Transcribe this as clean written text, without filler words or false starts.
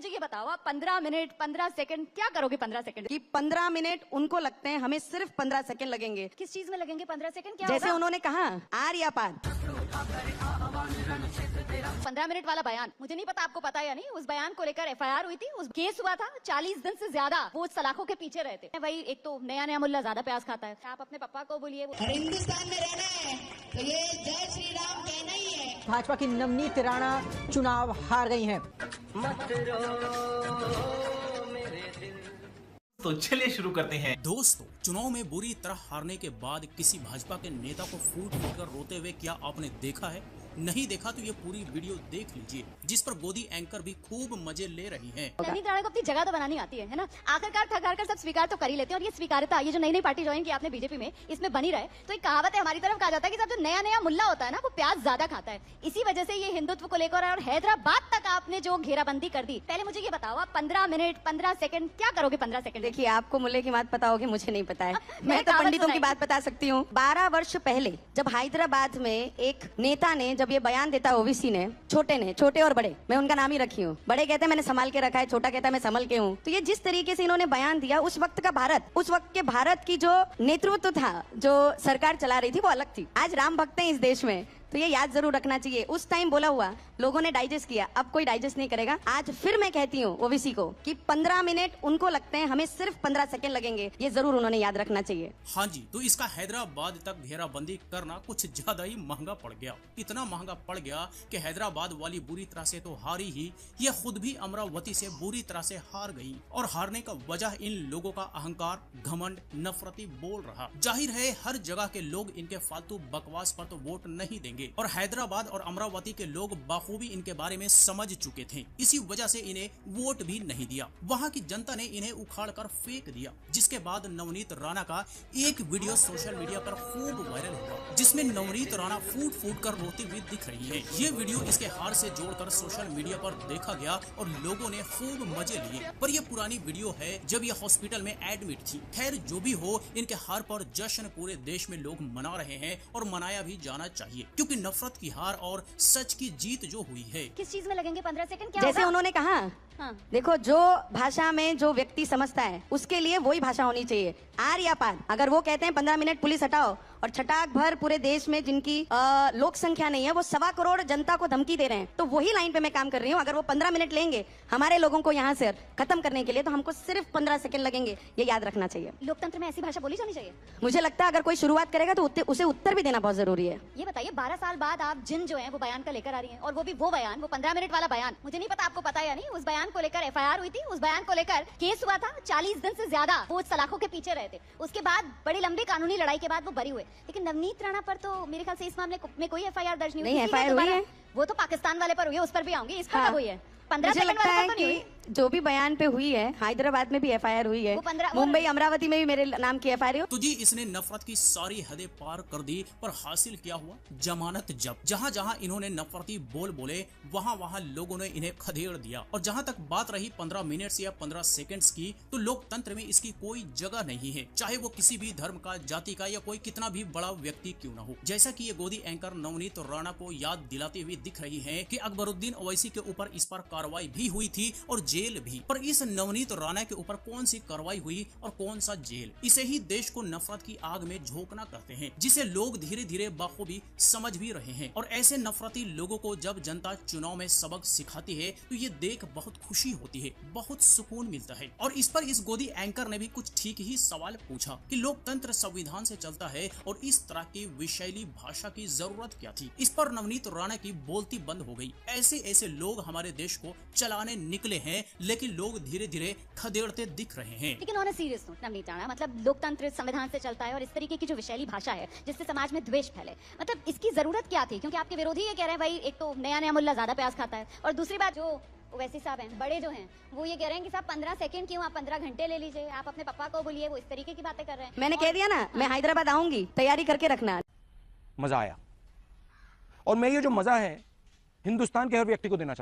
मुझे ये बताओ, आप 15 मिनट 15 सेकंड क्या करोगे? 15 सेकंड कि 15 मिनट उनको लगते हैं, हमें सिर्फ 15 सेकंड लगेंगे। किस चीज में लगेंगे 15 सेकंड? क्या जैसे होगा? उन्होंने कहा आर या पार। 15 मिनट वाला बयान, मुझे नहीं पता आपको पता है या नहीं, उस बयान को लेकर एफआईआर हुई थी, उस केस हुआ था। 40 दिन से ज्यादा वो सलाखों के पीछे रहते। भाई एक तो नया नया मुल्ला ज्यादा प्याज खाता है। आप अपने पापा को बोलिए, और हिंदुस्तान में रहना है तो ये जय श्री राम कहना ही है। भाजपा की नवनीत राणा चुनाव हार गई हैं। तो चलिए शुरू करते हैं। दोस्तों, चुनाव में बुरी तरह हारने के बाद किसी भाजपा के नेता को फूट फूट कर रोते हुए क्या आपने देखा है? नहीं देखा तो ये पूरी वीडियो देख लीजिए, जिस पर गोदी एंकर भी खूब मजे ले रही हैं। नवनीत राणा को अपनी जगह तो बनानी आती है ना? आखिरकार थक हार कर सब स्वीकार तो कर ही लेते हैं। और ये स्वीकारता, ये जो नई नई पार्टी ज्वाइन की आपने बीजेपी में, इसमें बनी रहे। तो एक कहावत है हमारी तरफ, कहा जाता है कि सब जो नया नया मुल्ला होता है ना, वो प्याज ज्यादा खाता है। इसी वजह से ये हिंदुत्व को लेकर और हैदराबाद तक आपने जो घेराबंदी कर दी। पहले मुझे ये बताओ, आप 15 मिनट 15 सेकंड क्या करोगे? 15 सेकंड देखिए, आपको मुल्ले की बात पता होगी, मुझे नहीं पता है। मैं तो पंडितों की बात बता सकती हूँ। 12 वर्ष पहले जब हैदराबाद में एक नेता ने जब ये बयान देता है, ओबीसी ने, छोटे और बड़े, मैं उनका नाम ही रखी हूँ। बड़े कहते हैं मैंने संभाल के रखा है, छोटा कहता है मैं संभल के हूँ। तो ये जिस तरीके से इन्होंने बयान दिया, उस वक्त का भारत, उस वक्त के भारत की जो नेतृत्व था, जो सरकार चला रही थी, वो अलग थी। आज राम भक्त हैं इस देश में, तो ये याद जरूर रखना चाहिए। उस टाइम बोला हुआ लोगों ने डाइजेस्ट किया, अब कोई डाइजेस्ट नहीं करेगा। आज फिर मैं कहती हूँ ओबीसी को कि 15 मिनट उनको लगते हैं, हमें सिर्फ 15 सेकंड लगेंगे। ये जरूर उन्होंने याद रखना चाहिए। हाँ जी, तो इसका हैदराबाद तक घेराबंदी करना कुछ ज्यादा ही महंगा पड़ गया। इतना महंगा पड़ गया कि हैदराबाद वाली बुरी तरह से तो हारी ही, ये खुद भी अमरावती से बुरी तरह से हार गई। और हारने का वजह इन लोगों का अहंकार, घमंड, नफरती बोल रहा। जाहिर है हर जगह के लोग इनके फालतू बकवास पर तो वोट नहीं देंगे, और हैदराबाद और अमरावती के लोग बखूबी इनके बारे में समझ चुके थे। इसी वजह से इन्हें वोट भी नहीं दिया। वहां की जनता ने इन्हें उखाड़ कर फेंक दिया। जिसके बाद नवनीत राणा का एक वीडियो सोशल मीडिया पर खूब वायरल हुआ, जिसमें नवनीत राणा फूट फूट कर रोती हुई दिख रही है। ये वीडियो इसके हार से जोड़कर सोशल मीडिया पर देखा गया और लोगों ने खूब मजे लिए। पर यह पुरानी वीडियो है जब यह हॉस्पिटल में एडमिट थी। खैर जो भी हो, इनके हार पर जश्न पूरे देश में लोग मना रहे हैं और मनाया भी जाना चाहिए, क्योंकि नफरत की हार और सच की जीत जो हुई है। किस चीज में लगेंगे 15 सेकंड? क्या जैसे होगा? उन्होंने कहा, हाँ। देखो, जो भाषा में जो व्यक्ति समझता है उसके लिए वही भाषा होनी चाहिए, आर या पार। अगर वो कहते हैं 15 मिनट पुलिस हटाओ, और छटाक भर पूरे देश में जिनकी लोक संख्या नहीं है, वो 1.25 करोड़ जनता को धमकी दे रहे हैं, तो वही लाइन पे मैं काम कर रही हूँ। अगर वो 15 मिनट लेंगे हमारे लोगों को यहाँ से खत्म करने के लिए, तो हमको सिर्फ 15 सेकंड लगेंगे। ये याद रखना चाहिए। लोकतंत्र में ऐसी भाषा बोली जानी चाहिए। मुझे लगता है अगर कोई शुरुआत करेगा तो उसे उत्तर भी देना बहुत जरूरी है। ये बताइए, 12 साल बाद आप जिन जो है वो बयान का लेकर आ रही हैं, और वो भी वो बयान, वो 15 मिनट वाला बयान, मुझे नहीं पता आपको पता है या नहीं, उस बयान को लेकर एफआईआर हुई थी, उस बयान को लेकर केस हुआ था। 40 दिन से ज्यादा वो सलाखों के पीछे रहे थे। उसके बाद बड़ी लंबी कानूनी लड़ाई के बाद वो बरी हुए। लेकिन नवनीत राणा पर तो मेरे ख्याल से इस मामले में कोई एफआईआर दर्ज नहीं हुई। एफआईआर हुई है, वो तो पाकिस्तान वाले पर हुई है, उस पर भी आऊंगी। इस पर हाँ। कब हुई है? 15 मुझे सेकंड लगता वाले है पर तो नहीं कि हुई। जो भी बयान पे हुई है, हैदराबाद में भी एफआईआर हुई है, मुंबई अमरावती में भी मेरे नाम की एफआईआर है। तो जी, इसने नफरत की सारी हदें पार कर दी, पर हासिल क्या हुआ? जमानत जब्त। जहां जहां इन्होंने नफरती बोल बोले, वहां वहां लोगों ने इन्हें खदेड़ दिया। और जहां तक बात रही 15 मिनट्स या 15 सेकंड्स की, तो लोकतंत्र में इसकी कोई जगह नहीं है, चाहे वो किसी भी धर्म का, जाति का, या कोई कितना भी बड़ा व्यक्ति क्यों न हो। जैसा कि ये गोदी एंकर नवनीत राणा को याद दिलाते हुए दिख रही है कि अकबरुद्दीन ओवैसी के ऊपर इस पर कार्रवाई भी हुई थी और जेल भी, पर इस नवनीत राणा के ऊपर कौन सी कार्रवाई हुई और कौन सा जेल? इसे ही देश को नफरत की आग में झोंकना कहते हैं, जिसे लोग धीरे धीरे बखूबी समझ भी रहे हैं। और ऐसे नफरती लोगों को जब जनता चुनाव में सबक सिखाती है, तो ये देख बहुत खुशी होती है, बहुत सुकून मिलता है। और इस पर इस गोदी एंकर ने भी कुछ ठीक ही सवाल पूछा कि लोकतंत्र संविधान से चलता है और इस तरह की विषैली भाषा की जरूरत क्या थी? इस पर नवनीत राणा की बोलती बंद हो गई। ऐसे ऐसे लोग हमारे देश को चलाने निकले हैं, लेकिन लोग धीरे धीरे खदेड़ते दिख रहे हैं। लेकिन on a serious note, Navneet Rana, मतलब लोकतंत्र संविधान से चलता है, और इस तरीके की जो विषैली भाषा है जिससे समाज में द्वेष फैले, मतलब इसकी जरूरत क्या थी? क्योंकि आपके विरोधी ये कह रहे हैं भाई एक तो नया नया मुल्ला ज्यादा प्याज खाता है, और दूसरी बात जो ओवैसी साहब हैं, बड़े जो हैं, वो ये कह रहे हैं कि साहब 15 सेकंड क्यों, आप 15 घंटे ले लीजिए। आप अपने पापा को बोलिए, वो इस तरीके की बातें कर रहे हैं। मैंने कह दिया ना, मैं हैदराबाद आऊंगी, तैयारी करके रखना। मजा आया, और मैं ये जो मजा है हिंदुस्तान के हर व्यक्ति को देना चाहता हूं।